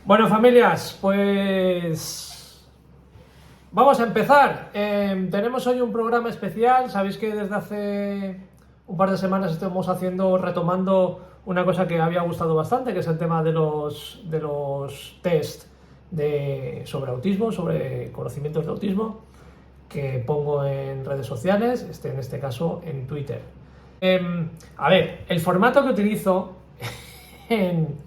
Bueno, familias, pues vamos a empezar. Tenemos hoy un programa especial. Sabéis que desde hace un par de semanas estamos retomando una cosa que había gustado bastante, que es el tema de los test sobre autismo, sobre conocimientos de autismo, que pongo en redes sociales, en este caso en Twitter. A ver, el formato que utilizo en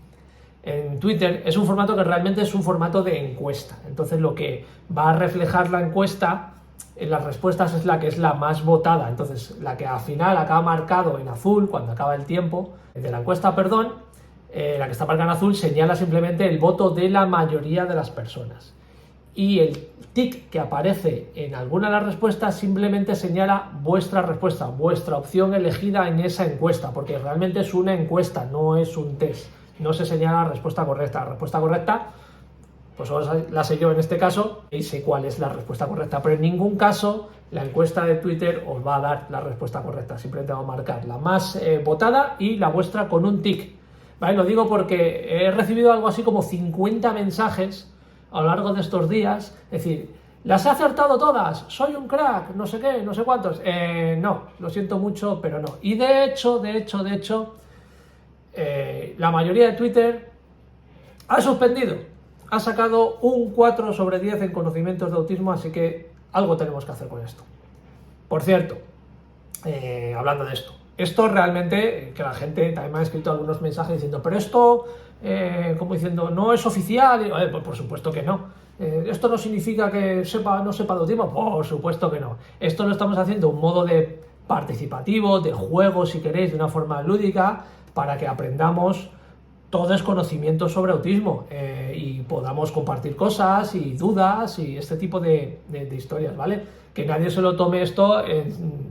Twitter es un formato que realmente es un formato de encuesta. Entonces lo que va a reflejar la encuesta en las respuestas es la que es la más votada. Entonces la que al final acaba marcado en azul cuando acaba el tiempo de la encuesta, la que está marcada en azul señala simplemente el voto de la mayoría de las personas. Y el tic que aparece en alguna de las respuestas simplemente señala vuestra respuesta, vuestra opción elegida en esa encuesta, porque realmente es una encuesta, no es un test. No se señala la respuesta correcta. La respuesta correcta, pues ahora la sé yo en este caso y sé cuál es la respuesta correcta, pero en ningún caso la encuesta de Twitter os va a dar la respuesta correcta. Simplemente va a marcar la más votada y la vuestra con un tic. ¿Vale? Lo digo porque he recibido algo así como 50 mensajes a lo largo de estos días, es decir, las he acertado todas, soy un crack, no sé qué, no sé cuántos. No, lo siento mucho, pero no. Y de hecho, la mayoría de Twitter ha suspendido, ha sacado un 4 sobre 10 en conocimientos de autismo, así que algo tenemos que hacer con esto. Por cierto, hablando de esto realmente, que la gente también me ha escrito algunos mensajes diciendo, pero esto, como diciendo, no es oficial. Pues por supuesto que no. ¿Esto no significa que no sepa de autismo? Por supuesto que no. Esto lo estamos haciendo de un modo de participativo, de juego, si queréis, de una forma lúdica, para que aprendamos todos conocimientos sobre autismo y podamos compartir cosas y dudas y este tipo de historias, ¿vale? Que nadie se lo tome esto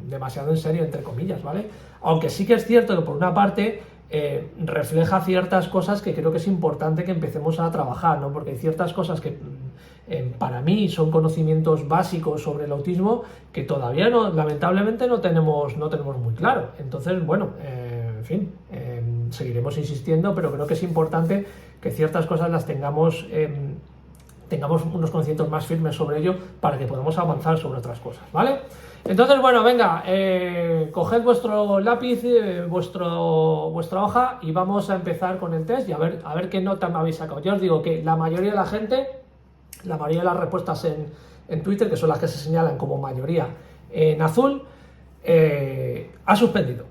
demasiado en serio, entre comillas, ¿vale? Aunque sí que es cierto que por una parte refleja ciertas cosas que creo que es importante que empecemos a trabajar, ¿no? Porque hay ciertas cosas que para mí son conocimientos básicos sobre el autismo que todavía lamentablemente no tenemos muy claro. Entonces, bueno, en fin, seguiremos insistiendo, pero creo que es importante que ciertas cosas las tengamos unos conocimientos más firmes sobre ello para que podamos avanzar sobre otras cosas, ¿vale? Entonces, bueno, venga, coged vuestro lápiz, vuestra hoja y vamos a empezar con el test y a ver qué nota me habéis sacado. Ya os digo que la mayoría de la gente, la mayoría de las respuestas en Twitter, que son las que se señalan como mayoría en azul, ha suspendido,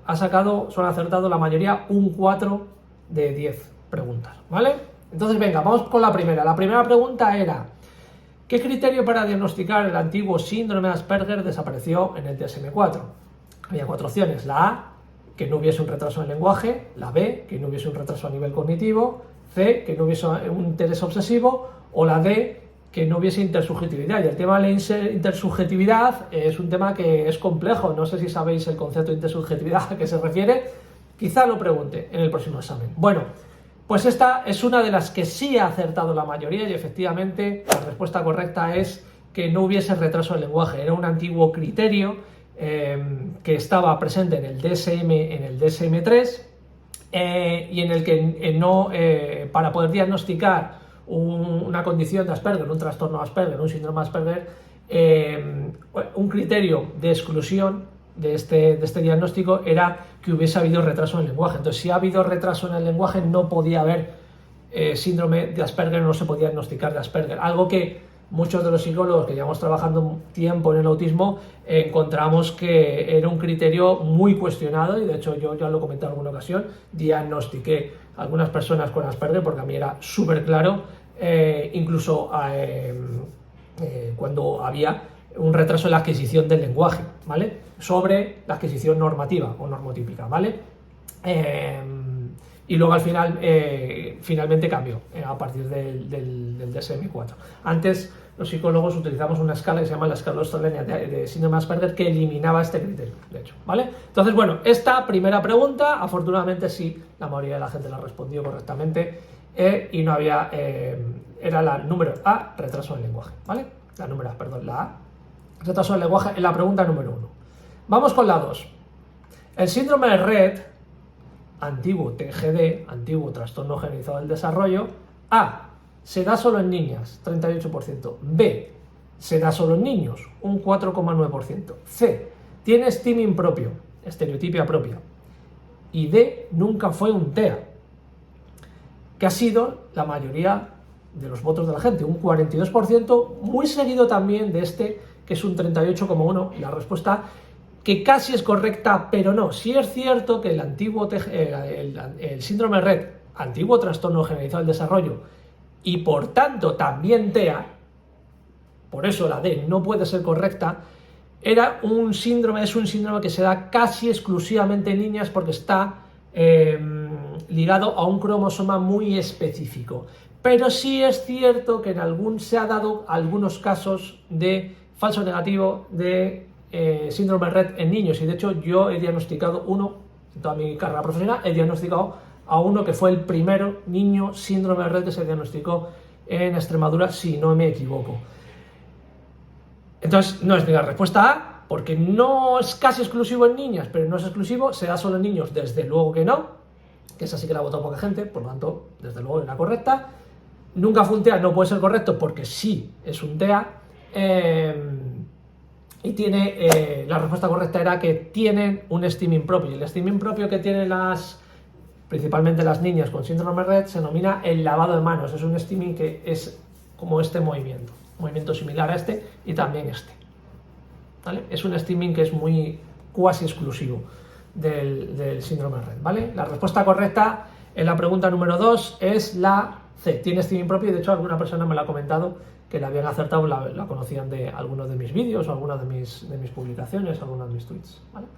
solo ha acertado la mayoría un 4 de 10 preguntas, ¿vale? Entonces venga, vamos con la primera. La primera pregunta era, ¿qué criterio para diagnosticar el antiguo síndrome de Asperger desapareció en el DSM-4? Había 4 opciones, la A, que no hubiese un retraso en el lenguaje, la B, que no hubiese un retraso a nivel cognitivo, C, que no hubiese un interés obsesivo, o la D, que no hubiese intersubjetividad. Y el tema de la intersubjetividad es un tema que es complejo. No sé si sabéis el concepto de intersubjetividad a qué se refiere. Quizá lo pregunte en el próximo examen. Bueno, pues esta es una de las que sí ha acertado la mayoría y efectivamente la respuesta correcta es que no hubiese retraso del lenguaje. Era un antiguo criterio que estaba presente en el DSM-3 y en el que para poder diagnosticar una condición de Asperger, un trastorno de Asperger, un síndrome de Asperger, un criterio de exclusión de este diagnóstico era que hubiese habido retraso en el lenguaje. Entonces, si ha habido retraso en el lenguaje, no podía haber síndrome de Asperger, no se podía diagnosticar de Asperger. Algo que muchos de los psicólogos que llevamos trabajando un tiempo en el autismo encontramos que era un criterio muy cuestionado y de hecho yo ya lo comenté en alguna ocasión, diagnostiqué a algunas personas con Asperger porque a mí era súper claro, incluso cuando había un retraso en la adquisición del lenguaje, ¿vale? Sobre la adquisición normativa o normotípica, ¿vale? Y luego al final, finalmente cambió a partir del DSM-4. Antes los psicólogos utilizamos una escala que se llama la escala australiana de síndrome de Asperger que eliminaba este criterio, de hecho, ¿vale? Entonces, bueno, esta primera pregunta, afortunadamente sí, la mayoría de la gente la respondió correctamente y no había, era la número A, retraso del lenguaje, ¿vale? La A, retraso del lenguaje en la pregunta número 1. Vamos con la 2. El síndrome de Rett, antiguo TGD, antiguo trastorno generalizado del desarrollo, A, se da solo en niñas, 38%. B, se da solo en niños, un 4,9%. C, tiene steaming propio, estereotipia propia. Y D, nunca fue un TEA, que ha sido la mayoría de los votos de la gente, un 42%, muy seguido también de este, que es un 38,1%. Y la respuesta, que casi es correcta, pero no. Sí es cierto que el antiguo el síndrome Rett, antiguo trastorno generalizado del desarrollo, y por tanto también TEA, por eso la D no puede ser correcta, es un síndrome que se da casi exclusivamente en niñas porque está ligado a un cromosoma muy específico. Pero sí es cierto que se ha dado algunos casos de falso negativo de síndrome Rett en niños, y de hecho yo he diagnosticado uno, en toda mi carrera profesional, he diagnosticado a uno que fue el primero niño síndrome Rett que se diagnosticó en Extremadura, si no me equivoco. Entonces, no es ni la respuesta A, porque no es casi exclusivo en niñas, pero no es exclusivo, se da solo en niños, desde luego que no, que esa sí que la ha votado poca gente, por lo tanto, desde luego es la correcta. Nunca fue un TEA, no puede ser correcto, porque sí es un TEA, y tiene, la respuesta correcta era que tienen un steaming propio, y el steaming propio que tienen principalmente las niñas con síndrome Rett se denomina el lavado de manos. Es un steaming que es como este movimiento similar a este y también este, ¿vale? Es un steaming que es muy cuasi exclusivo del síndrome Rett, ¿vale? La respuesta correcta en la pregunta número 2 es la C, tiene steaming propio, y de hecho alguna persona me lo ha comentado que la habían acertado, la conocían de algunos de mis vídeos o algunas de mis publicaciones, algunos de mis tweets, ¿vale?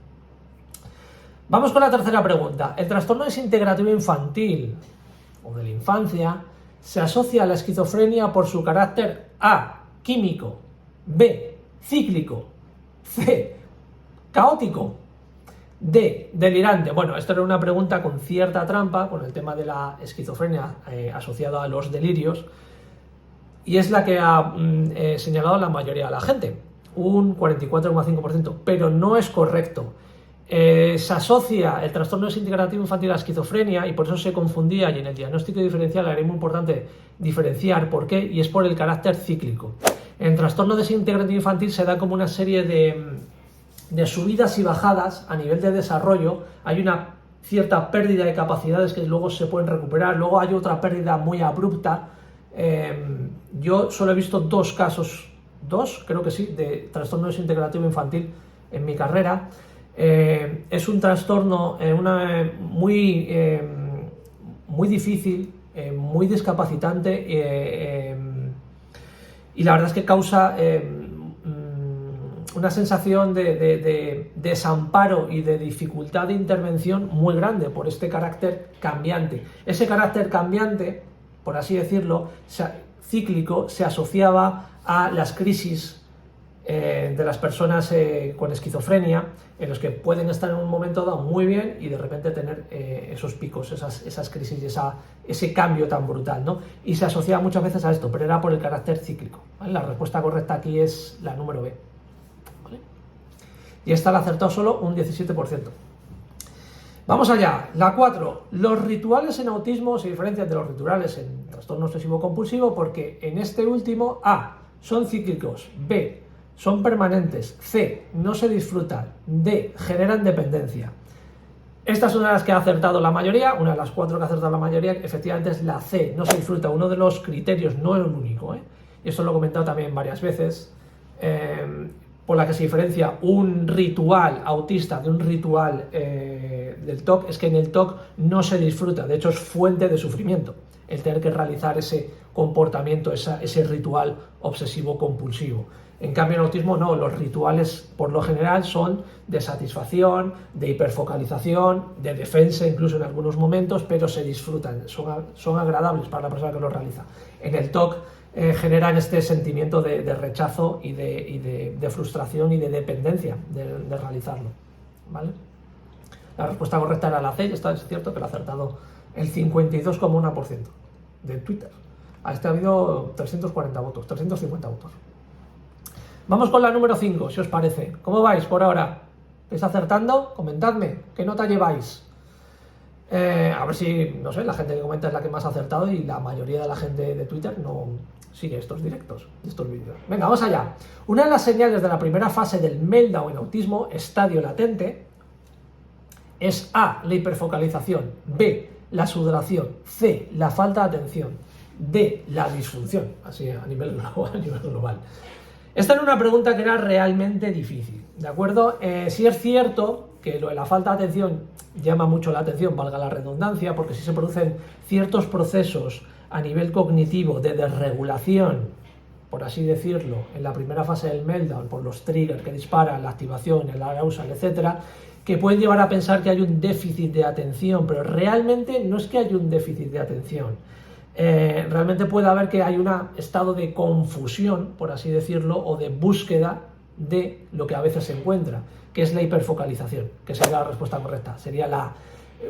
Vamos con la tercera pregunta. El trastorno desintegrativo infantil o de la infancia se asocia a la esquizofrenia por su carácter A, químico, B, cíclico, C, caótico, D, delirante. Bueno, esto era una pregunta con cierta trampa con el tema de la esquizofrenia asociada a los delirios, y es la que ha señalado la mayoría de la gente, un 44,5%, pero no es correcto. Se asocia el trastorno desintegrativo infantil a la esquizofrenia y por eso se confundía, y en el diagnóstico diferencial era muy importante diferenciar por qué, y es por el carácter cíclico. En trastorno desintegrativo infantil se da como una serie de subidas y bajadas a nivel de desarrollo. Hay una cierta pérdida de capacidades que luego se pueden recuperar, luego hay otra pérdida muy abrupta. Yo solo he visto dos casos, creo que sí, de trastorno desintegrativo infantil en mi carrera. Es un trastorno muy difícil, muy discapacitante, y la verdad es que causa una sensación de desamparo y de dificultad de intervención muy grande por este carácter cambiante. Ese carácter cambiante, por así decirlo, cíclico, se asociaba a las crisis de las personas con esquizofrenia, en los que pueden estar en un momento dado muy bien y de repente tener esos picos, esas crisis y ese cambio tan brutal, ¿no? Y se asociaba muchas veces a esto, pero era por el carácter cíclico, ¿vale? La respuesta correcta aquí es la número B, ¿vale? Y esta la acertó solo un 17%. Vamos allá, la 4. Los rituales en autismo se diferencian de los rituales en trastorno obsesivo compulsivo porque en este último, A, son cíclicos, B, son permanentes, C, no se disfrutan, D, generan dependencia. Esta es una de las que ha acertado la mayoría, una de las 4 que ha acertado la mayoría, efectivamente es la C, no se disfruta, uno de los criterios, no el único, y esto lo he comentado también varias veces, por la que se diferencia un ritual autista de un ritual del TOC, es que en el TOC no se disfruta, de hecho es fuente de sufrimiento el tener que realizar ese comportamiento, ese ritual obsesivo compulsivo. En cambio, en autismo no, los rituales por lo general son de satisfacción, de hiperfocalización, de defensa incluso en algunos momentos, pero se disfrutan, son agradables para la persona que los realiza. En el TOC generan este sentimiento de rechazo y de frustración y de dependencia de realizarlo, ¿vale? La respuesta correcta era la C, y esto es cierto que lo ha acertado el 52,1% de Twitter. A este ha habido 350 votos. Vamos con la número 5, si os parece. ¿Cómo vais por ahora? ¿Estáis acertando? Comentadme, ¿qué nota lleváis? A ver si, no sé, la gente que comenta es la que más ha acertado y la mayoría de la gente de Twitter no sigue estos directos, estos vídeos. Venga, vamos allá. Una de las señales de la primera fase del meltdown en autismo, estadio latente, es A, la hiperfocalización, B, la sudoración, C, la falta de atención, D, la disfunción, así a nivel global. Esta era una pregunta que era realmente difícil, ¿de acuerdo? Sí es cierto que lo de la falta de atención llama mucho la atención, valga la redundancia, porque si se producen ciertos procesos a nivel cognitivo de desregulación, por así decirlo, en la primera fase del meltdown, por los triggers que disparan, la activación, el arousal, etcétera, que pueden llevar a pensar que hay un déficit de atención, pero realmente no es que haya un déficit de atención. Realmente puede haber que hay un estado de confusión, por así decirlo, o de búsqueda de lo que a veces se encuentra, que es la hiperfocalización, que sería la respuesta correcta. Sería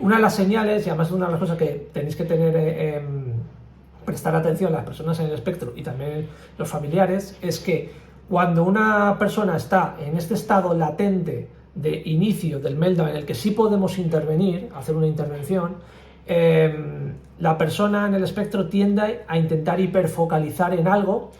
una de las señales, y además una de las cosas que tenéis que tener, prestar atención a las personas en el espectro y también los familiares, es que cuando una persona está en este estado latente de inicio del meltdown, en el que sí podemos intervenir, hacer una intervención, la persona en el espectro tiende a intentar hiperfocalizar en algo.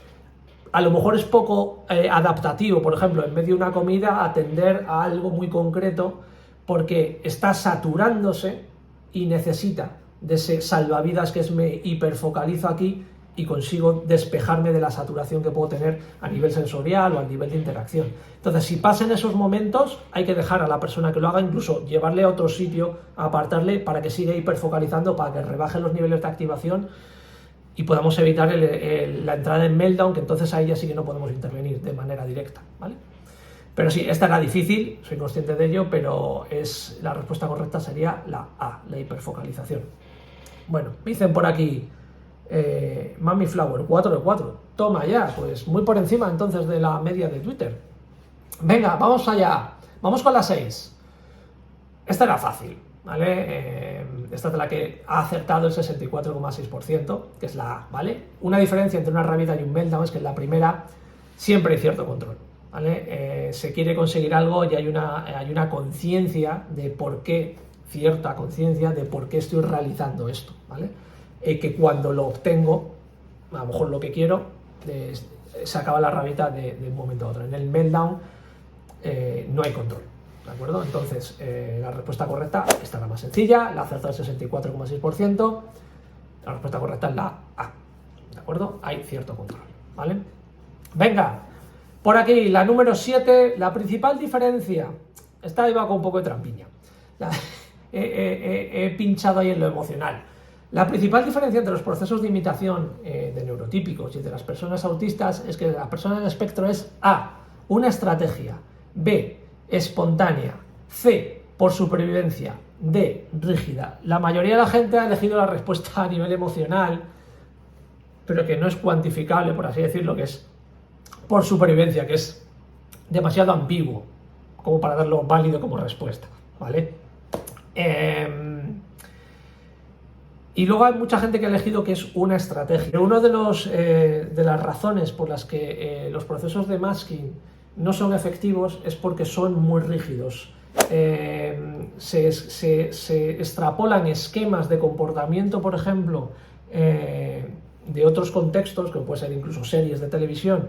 A lo mejor es poco adaptativo, por ejemplo, en medio de una comida atender a algo muy concreto porque está saturándose y necesita de ese salvavidas que es me hiperfocalizo aquí y consigo despejarme de la saturación que puedo tener a nivel sensorial o a nivel de interacción. Entonces, si pasa en esos momentos, hay que dejar a la persona que lo haga, incluso llevarle a otro sitio, apartarle para que siga hiperfocalizando, para que rebaje los niveles de activación y podamos evitar la entrada en meltdown, que entonces ahí ya sí que no podemos intervenir de manera directa, ¿vale? Pero sí, esta era difícil, soy consciente de ello, pero la respuesta correcta sería la A, la hiperfocalización. Bueno, me dicen por aquí, Mami Flower, 4 de 4. Toma ya, pues muy por encima entonces de la media de Twitter. Venga, vamos allá. Vamos con la 6. Esta era fácil, ¿vale? Esta es la que ha acertado el 64,6%, que es la A, ¿vale? Una diferencia entre una rabia y un meltdown es que en la primera siempre hay cierto control, ¿vale? Se quiere conseguir algo y hay una conciencia de por qué, cierta conciencia de por qué estoy realizando esto, ¿vale? Que cuando lo obtengo, a lo mejor lo que quiero, se acaba la rabita de un momento a otro. En el meltdown no hay control, ¿de acuerdo? Entonces, la respuesta correcta, esta es la más sencilla, la acertado el 64,6%, la respuesta correcta es la A, ¿de acuerdo? Hay cierto control, ¿vale? Venga, por aquí, la número 7, la principal diferencia, esta iba con un poco de trampiña, he pinchado ahí en lo emocional. La principal diferencia entre los procesos de imitación de neurotípicos y de las personas autistas es que la persona en el espectro es A, una estrategia, B, espontánea, C, por supervivencia, D, rígida. La mayoría de la gente ha elegido la respuesta a nivel emocional, pero que no es cuantificable, por así decirlo, que es por supervivencia, que es demasiado ambiguo como para darlo válido como respuesta, ¿vale? Y luego hay mucha gente que ha elegido que es una estrategia. Una de las razones por las que los procesos de masking no son efectivos es porque son muy rígidos. Se extrapolan esquemas de comportamiento, por ejemplo, de otros contextos, que puede ser incluso series de televisión,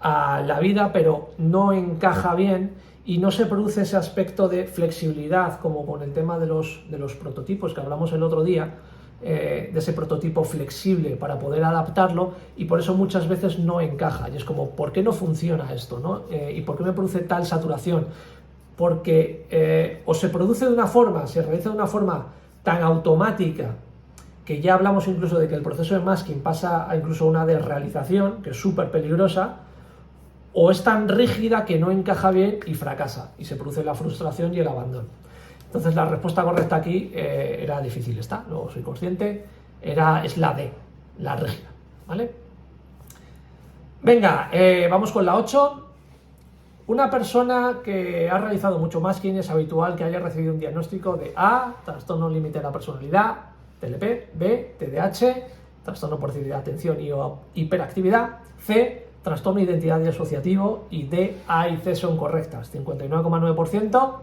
a la vida, pero no encaja bien y no se produce ese aspecto de flexibilidad, como con el tema de los prototipos que hablamos el otro día, de ese prototipo flexible para poder adaptarlo, y por eso muchas veces no encaja. Y es como, ¿por qué no funciona esto, no? ¿Y por qué me produce tal saturación? Porque o se produce de una forma, se realiza de una forma tan automática, que ya hablamos incluso de que el proceso de masking pasa a incluso una desrealización, que es súper peligrosa, o es tan rígida que no encaja bien y fracasa, y se produce la frustración y el abandono. Entonces la respuesta correcta aquí era difícil, no soy consciente, es la D, la rígida, ¿vale? Venga, vamos con la 8. Una persona que ha realizado mucho masking es habitual que haya recibido un diagnóstico de A, trastorno límite de la personalidad, TLP, B, TDAH, trastorno por déficit de atención y o hiperactividad, C, trastorno de identidad y asociativo, y D, A y C son correctas, 59,9%.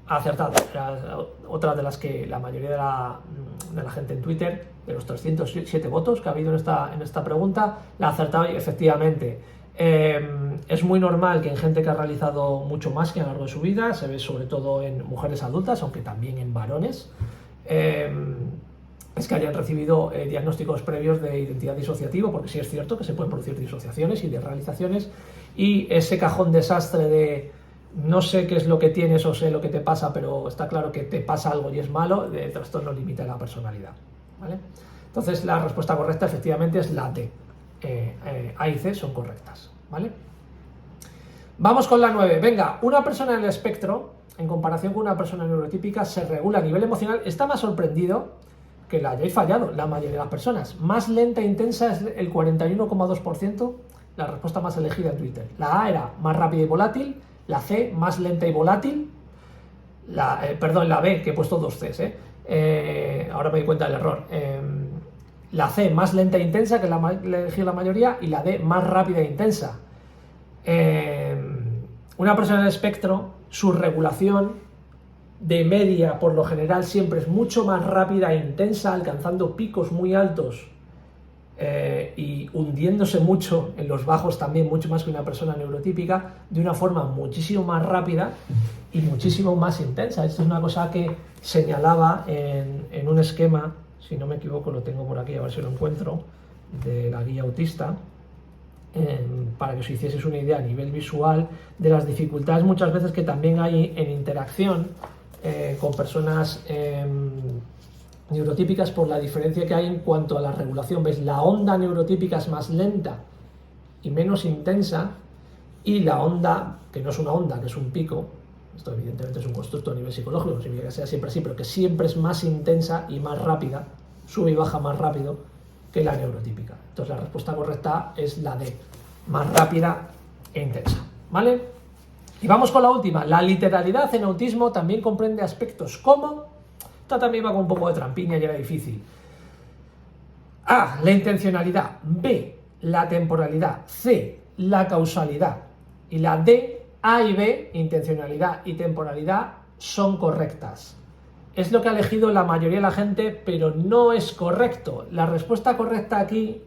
acertado. Era otra de las que la mayoría de la gente en Twitter, de los 307 votos que ha habido en esta pregunta, la ha acertado y efectivamente es muy normal que en gente que ha realizado mucho más que a lo largo de su vida, se ve sobre todo en mujeres adultas, aunque también en varones, es que hayan recibido diagnósticos previos de identidad disociativa, porque sí es cierto que se pueden producir disociaciones y desrealizaciones, y ese cajón desastre de no sé qué es lo que tienes o sé lo que te pasa, pero está claro que te pasa algo y es malo, de trastorno límite de la personalidad, ¿vale? Entonces la respuesta correcta efectivamente es la D. A y C son correctas, ¿vale? Vamos con la 9. Venga, una persona en el espectro, en comparación con una persona neurotípica, se regula a nivel emocional. Está más sorprendido que la hayáis fallado, la mayoría de las personas. Más lenta e intensa es el 41,2%, la respuesta más elegida en Twitter. La A era más rápida y volátil, la C más lenta y volátil, la B, que he puesto dos Cs, ahora me doy cuenta del error. La C más lenta e intensa, que la elegí la mayoría, y la D más rápida e intensa. Una persona en el espectro, su regulación de media por lo general siempre es mucho más rápida e intensa, alcanzando picos muy altos y hundiéndose mucho en los bajos también, mucho más que una persona neurotípica, de una forma muchísimo más rápida y muchísimo más intensa. Esta es una cosa que señalaba en un esquema, si no me equivoco lo tengo por aquí, a ver si lo encuentro, de la guía autista, para que os hicieseis una idea a nivel visual de las dificultades muchas veces que también hay en interacción con personas neurotípicas, por la diferencia que hay en cuanto a la regulación. ¿Ves? La onda neurotípica es más lenta y menos intensa, y la onda, que no es una onda, que es un pico, esto evidentemente es un constructo a nivel psicológico, no significa que sea siempre así, pero que siempre es más intensa y más rápida, sube y baja más rápido que la neurotípica. Entonces la respuesta correcta es la D, más rápida e intensa, ¿vale? Y vamos con la última. La literalidad en autismo también comprende aspectos como... Esta también va con un poco de trampiña y era difícil. A, la intencionalidad. B, la temporalidad. C, la causalidad. Y la D, A y B, intencionalidad y temporalidad, son correctas. Es lo que ha elegido la mayoría de la gente, pero no es correcto. La respuesta correcta aquí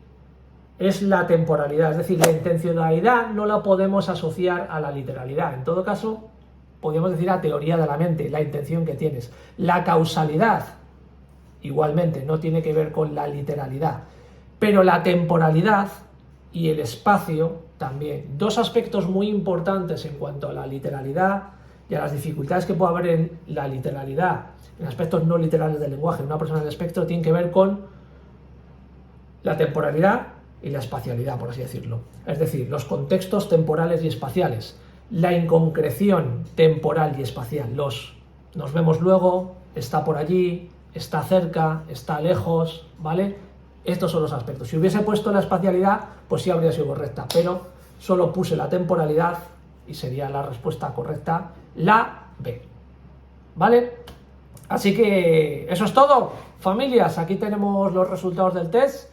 es la temporalidad, es decir, la intencionalidad no la podemos asociar a la literalidad. En todo caso, podríamos decir la teoría de la mente, la intención que tienes. La causalidad, igualmente, no tiene que ver con la literalidad. Pero la temporalidad y el espacio también. Dos aspectos muy importantes en cuanto a la literalidad y a las dificultades que puede haber en la literalidad, en aspectos no literales del lenguaje. Una persona del espectro tiene que ver con la temporalidad y la espacialidad, por así decirlo. Es decir, los contextos temporales y espaciales. La inconcreción temporal y espacial. Nos vemos luego, está por allí, está cerca, está lejos, ¿vale? Estos son los aspectos. Si hubiese puesto la espacialidad, pues sí habría sido correcta, pero solo puse la temporalidad y sería la respuesta correcta la B, ¿vale? Así que eso es todo, familias. Aquí tenemos los resultados del test.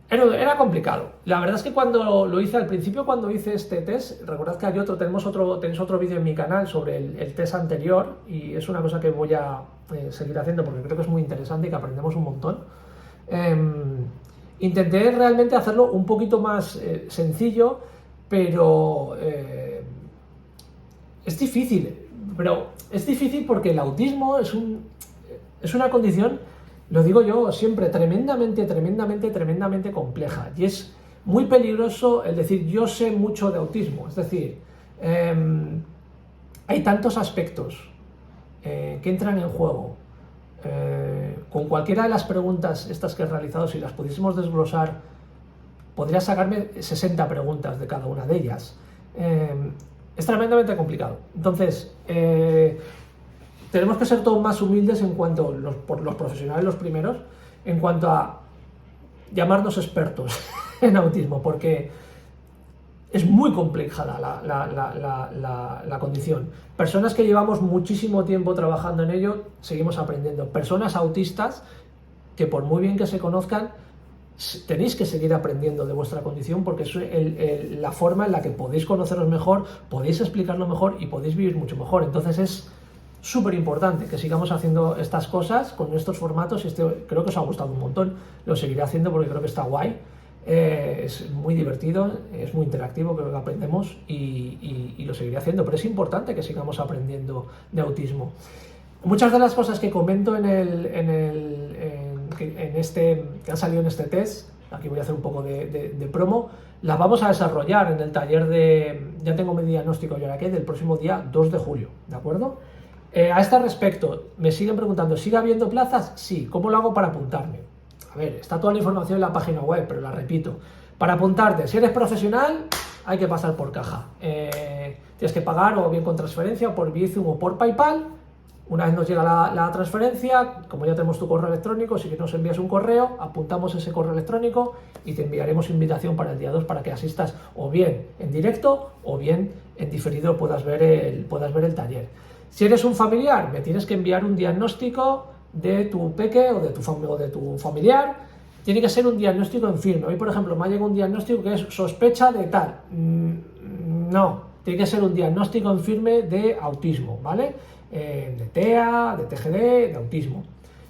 Era complicado. La verdad es que cuando lo hice al principio, cuando hice este test, recordad que hay tenéis otro vídeo en mi canal sobre el test anterior, y es una cosa que voy a seguir haciendo porque creo que es muy interesante y que aprendemos un montón. Intenté realmente hacerlo un poquito más sencillo, pero es difícil. Pero es difícil porque el autismo es una condición, lo digo yo siempre, tremendamente compleja, y es muy peligroso el decir yo sé mucho de autismo. Es decir, hay tantos aspectos que entran en juego. Con cualquiera de las preguntas estas que he realizado, si las pudiésemos desglosar, podría sacarme 60 preguntas de cada una de ellas. Es tremendamente complicado. Entonces, tenemos que ser todos más humildes en cuanto, los profesionales los primeros, en cuanto a llamarnos expertos en autismo, porque es muy compleja la condición. Personas que llevamos muchísimo tiempo trabajando en ello, seguimos aprendiendo. Personas autistas que, por muy bien que se conozcan, tenéis que seguir aprendiendo de vuestra condición porque es la forma en la que podéis conoceros mejor, podéis explicarlo mejor y podéis vivir mucho mejor. Entonces es súper importante que sigamos haciendo estas cosas con estos formatos y creo que os ha gustado un montón. Lo seguiré haciendo porque creo que está guay. Es muy divertido, es muy interactivo, creo que aprendemos y lo seguiré haciendo, pero es importante que sigamos aprendiendo de autismo. Muchas de las cosas que comento que han salido en este test, aquí voy a hacer un poco de promo, las vamos a desarrollar en el taller ya tengo mi diagnóstico yo aquí, del próximo día 2 de julio, ¿de acuerdo? A este respecto, me siguen preguntando, ¿sigue habiendo plazas? Sí, ¿cómo lo hago para apuntarme? A ver, está toda la información en la página web, pero la repito. Para apuntarte, si eres profesional, hay que pasar por caja. Tienes que pagar o bien con transferencia, o por Bizum o por PayPal. Una vez nos llega la transferencia, como ya tenemos tu correo electrónico, si nos envías un correo, apuntamos ese correo electrónico y te enviaremos invitación para el día 2 para que asistas o bien en directo o bien en diferido puedas ver el taller. Si eres un familiar, me tienes que enviar un diagnóstico de tu peque o de tu familiar. Tiene que ser un diagnóstico en firme. Hoy, por ejemplo, me ha llegado un diagnóstico que es sospecha de tal. No, tiene que ser un diagnóstico en firme de autismo, ¿vale? De TEA, de TGD, de autismo.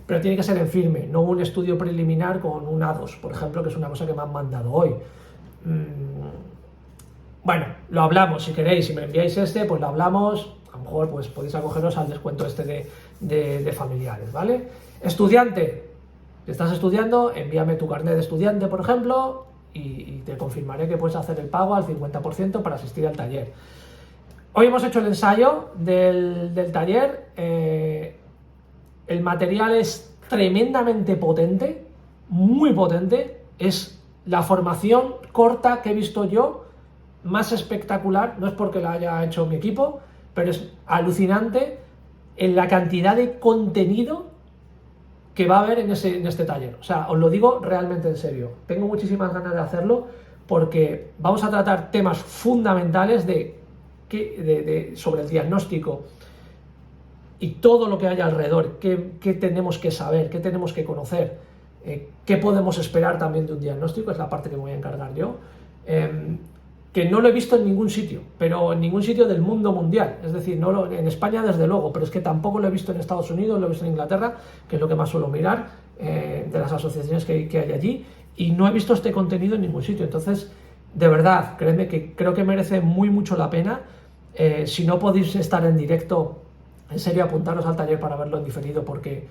Pero tiene que ser en firme, no un estudio preliminar con un A2, por ejemplo, que es una cosa que me han mandado hoy. Bueno, lo hablamos si queréis, si me enviáis pues lo hablamos. A lo mejor pues podéis acogeros al descuento de familiares, ¿vale? Estudiante, si estás estudiando, envíame tu carnet de estudiante, por ejemplo, y te confirmaré que puedes hacer el pago al 50% para asistir al taller. Hoy hemos hecho el ensayo del taller. El material es tremendamente potente, muy potente. Es la formación corta que he visto yo, más espectacular. No es porque la haya hecho mi equipo, pero es alucinante en la cantidad de contenido que va a haber en este taller. O sea, os lo digo realmente en serio. Tengo muchísimas ganas de hacerlo porque vamos a tratar temas fundamentales sobre el diagnóstico y todo lo que hay alrededor, qué tenemos que saber, qué tenemos que conocer, qué podemos esperar también de un diagnóstico, es la parte que me voy a encargar yo. Que no lo he visto en ningún sitio, pero en ningún sitio del mundo mundial, es decir, en España desde luego, pero es que tampoco lo he visto en Estados Unidos, lo he visto en Inglaterra, que es lo que más suelo mirar, de las asociaciones que hay allí, y no he visto este contenido en ningún sitio. Entonces, de verdad, créeme que creo que merece mucho la pena. Si no podéis estar en directo, en serio, apuntaros al taller para verlo en diferido, porque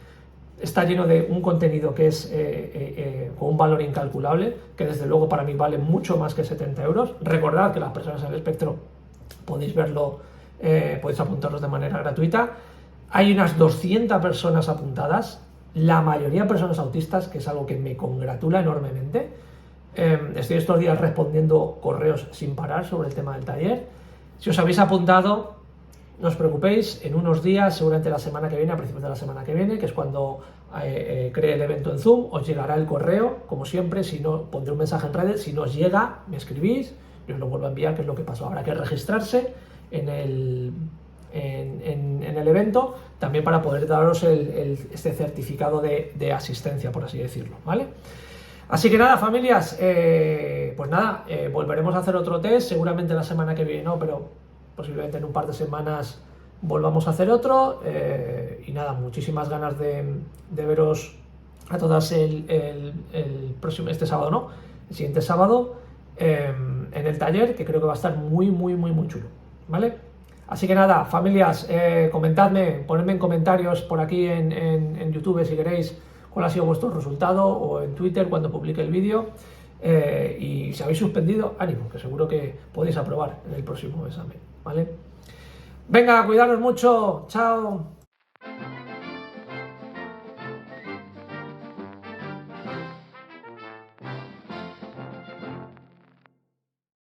está lleno de un contenido que es con un valor incalculable, que desde luego para mí vale mucho más que 70 euros. Recordad que las personas en el espectro podéis verlo, podéis apuntaros de manera gratuita. Hay unas 200 personas apuntadas, la mayoría personas autistas, que es algo que me congratula enormemente. Estoy estos días respondiendo correos sin parar sobre el tema del taller. Si os habéis apuntado, no os preocupéis, en unos días, seguramente la semana que viene, a principios de la semana que viene, que es cuando cree el evento en Zoom, os llegará el correo, como siempre. Si no, pondré un mensaje en redes. Si no os llega, me escribís y os lo vuelvo a enviar, que es lo que pasó. Habrá que registrarse en el evento, también para poder daros este certificado de asistencia, por así decirlo, ¿vale? Así que nada, familias, pues nada, volveremos a hacer otro test, seguramente la semana que viene no, pero posiblemente en un par de semanas volvamos a hacer otro. Y nada, muchísimas ganas de veros a todas el próximo, sábado no, el siguiente sábado, en el taller, que creo que va a estar muy chulo, ¿vale? Así que nada, familias, comentadme, ponedme en comentarios por aquí en YouTube si queréis cuál ha sido vuestro resultado, o en Twitter cuando publique el vídeo. Y si habéis suspendido, ánimo, que seguro que podéis aprobar en el próximo examen, ¿vale? Venga, cuidaros mucho, chao.